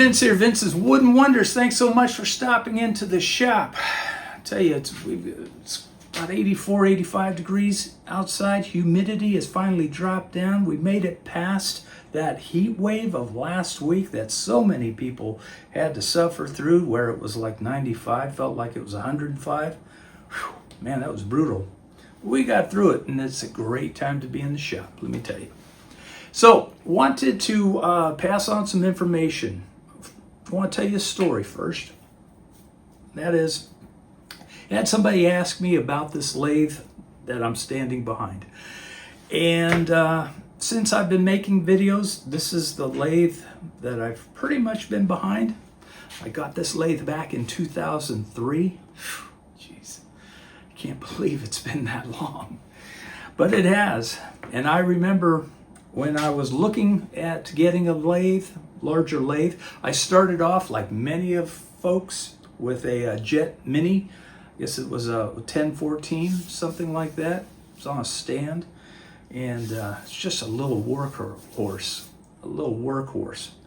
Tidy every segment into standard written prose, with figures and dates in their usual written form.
Vince here, Vince's Wood and Wonders. Thanks so much for stopping into the shop. I tell you, it's about 84, 85 degrees outside. Humidity has finally dropped down. We made it past that heat wave of last week that so many people had to suffer through, where it was like 95, felt like it was 105. Whew, man, that was brutal. We got through it, and it's a great time to be in the shop, let me tell you. So, wanted to pass on some information. I want to tell you a story first. That is, I had somebody ask me about this lathe that I'm standing behind. And since I've been making videos, this is the lathe that I've pretty much been behind. I got this lathe back in 2003. Jeez, I can't believe it's been that long. But it has. And I remember when I was looking at getting a lathe, larger lathe, I started off like many of folks with a Jet Mini. I guess it was a 1014, something like that. It's on a stand, and it's just a little workhorse,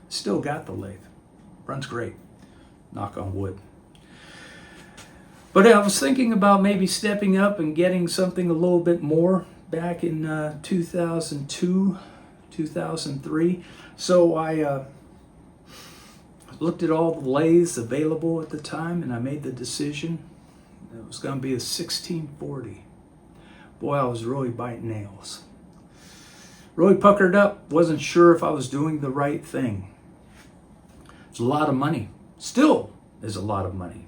Still got the lathe, runs great, knock on wood. But I was thinking about maybe stepping up and getting something a little bit more back in 2002, 2003. So I looked at all the lathes available at the time, and I made the decision. It was going to be a 1640. Boy, I was really biting nails. Really puckered up. Wasn't sure if I was doing the right thing. It's a lot of money. Still is a lot of money.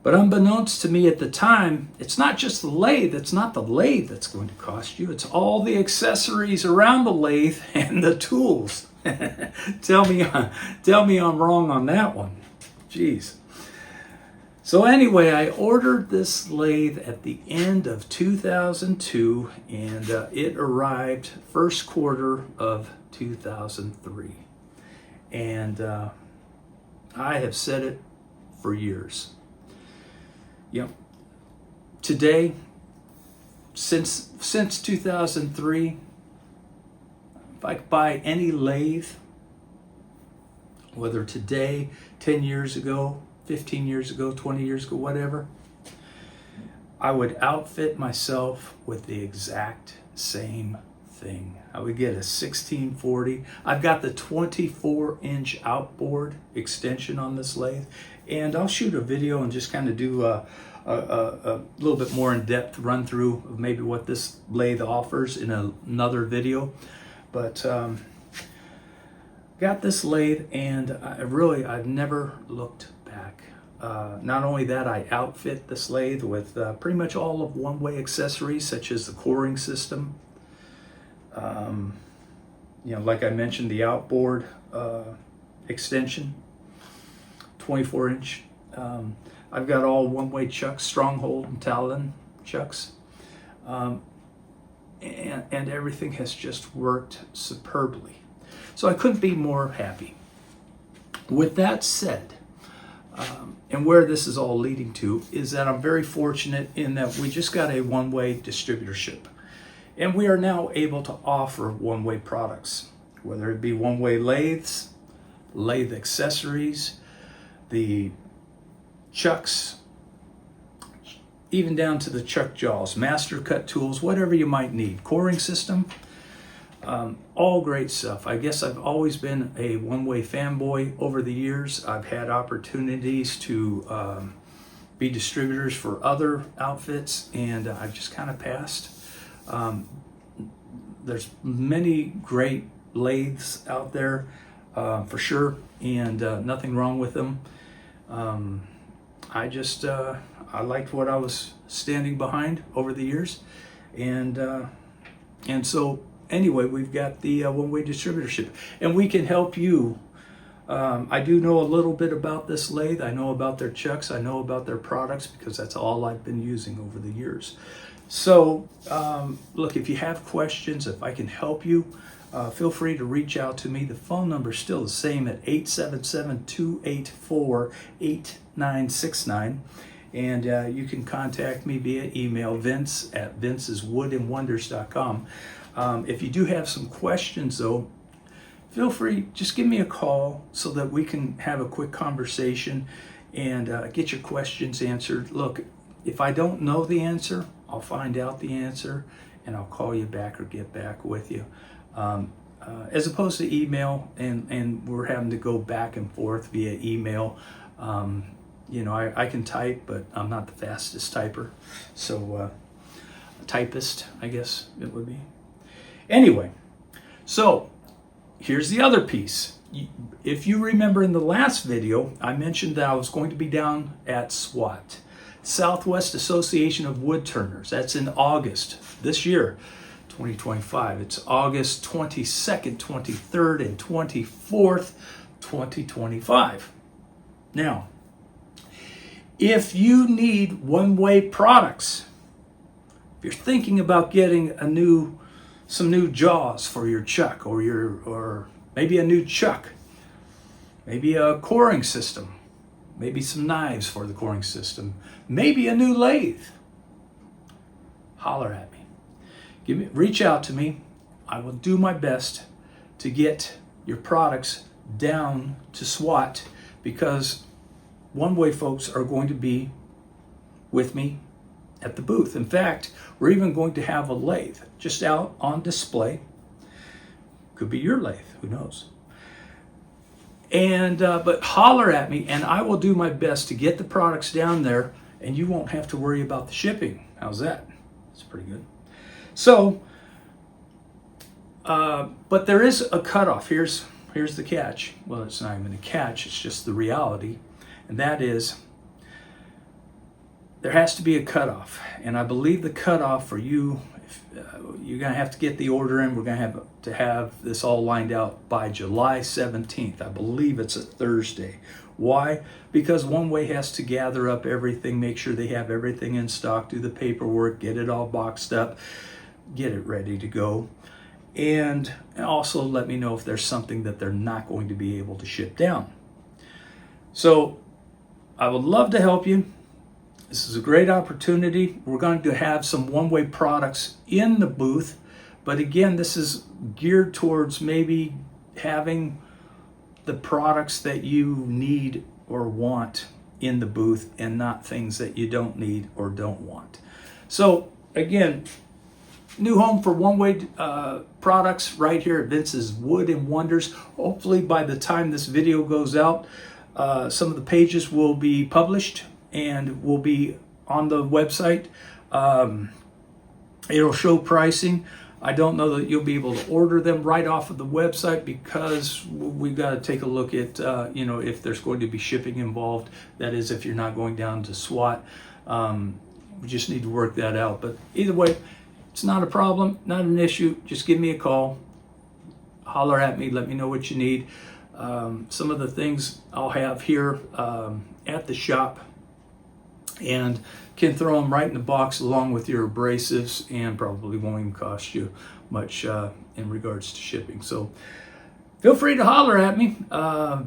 But unbeknownst to me at the time, it's not just the lathe. It's not the lathe that's going to cost you. It's all the accessories around the lathe and the tools. Tell me I'm wrong on that one. Jeez. So anyway, I ordered this lathe at the end of 2002, and it arrived first quarter of 2003. And I have said it for years. You know, today, since 2003, if I could buy any lathe, whether today, 10 years ago, 15 years ago, 20 years ago, whatever, I would outfit myself with the exact same thing. I would get a 1640. I've got the 24-inch outboard extension on this lathe, and I'll shoot a video and just kind of do a little bit more in-depth run through of maybe what this lathe offers in another video. But got this lathe, and I've never looked back. Not only that, I outfit this lathe with pretty much all of Oneway accessories, such as the coring system. Like I mentioned, the outboard extension, 24-inch. I've got all Oneway chucks, stronghold and talon chucks. And everything has just worked superbly. So I couldn't be more happy. With that said, and where this is all leading to is that I'm very fortunate in that we just got a Oneway distributorship. And we are now able to offer Oneway products, whether it be Oneway lathes, lathe accessories, the chucks, even down to the chuck jaws, master cut tools, whatever you might need, coring system, all great stuff. I guess I've always been a Oneway fanboy over the years. I've had opportunities to be distributors for other outfits, and I've just kind of passed. There's many great lathes out there, for sure, and nothing wrong with them. I liked what I was standing behind over the years, and so anyway, we've got the Oneway Distributorship, and we can help you. I do know a little bit about this lathe. I know about their chucks. I know about their products because that's all I've been using over the years. So, look, if you have questions, if I can help you, feel free to reach out to me. The phone number is still the same at 877-284-8969. And you can contact me via email, Vince@vinceswoodandwonders.com. If you do have some questions, though, feel free, just give me a call so that we can have a quick conversation and get your questions answered. Look, if I don't know the answer, I'll find out the answer and I'll call you back or get back with you. As opposed to email, and we're having to go back and forth via email. You know, I can type, but I'm not the fastest typer. So, typist, I guess it would be. Anyway, so here's the other piece. If you remember in the last video, I mentioned that I was going to be down at SWAT, Southwest Association of Wood Turners. That's in August this year, 2025. It's August 22nd, 23rd, and 24th, 2025. Now, if you need one-way products, if you're thinking about getting some new jaws for your chuck, or maybe a new chuck, maybe a coring system, maybe some knives for the coring system, maybe a new lathe, holler at me. Reach out to me. I will do my best to get your products down to SWAT, because one-way folks are going to be with me at the booth. In fact, we're even going to have a lathe just out on display. Could be your lathe, who knows? And but holler at me and I will do my best to get the products down there, and you won't have to worry about the shipping. How's that? That's pretty good. So, but there is a cutoff. Here's the catch. Well, it's not even a catch, it's just the reality. And that is, there has to be a cutoff. And I believe the cutoff for you, you're going to have to get the order in. We're going to have this all lined out by July 17th. I believe it's a Thursday. Why? Because Oneway has to gather up everything, make sure they have everything in stock, do the paperwork, get it all boxed up, get it ready to go. And also let me know if there's something that they're not going to be able to ship down. So I would love to help you. This is a great opportunity. We're going to have some one-way products in the booth, but again, this is geared towards maybe having the products that you need or want in the booth and not things that you don't need or don't want. So again, new home for one-way products right here at Vince's Wood and Wonders. Hopefully by the time this video goes out, some of the pages will be published and will be on the website. It'll show pricing. I don't know that you'll be able to order them right off of the website, because we've got to take a look at you know, if there's going to be shipping involved. That is, if you're not going down to SWAT. We just need to work that out. But either way, it's not a problem, not an issue. Just give me a call, holler at me, let me know what you need. Some of the things I'll have here at the shop, and can throw them right in the box along with your abrasives, and probably won't even cost you much in regards to shipping. So feel free to holler at me.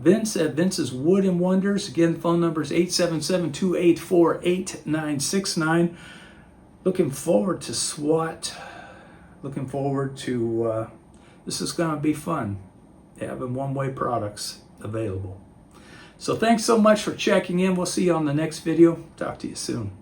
Vince at Vince's Wood and Wonders. Again, the phone number is 877-284-8969. Looking forward to SWAT. Looking forward to, this is going to be fun, having one-way products available. So thanks so much for checking in. We'll see you on the next video. Talk to you soon.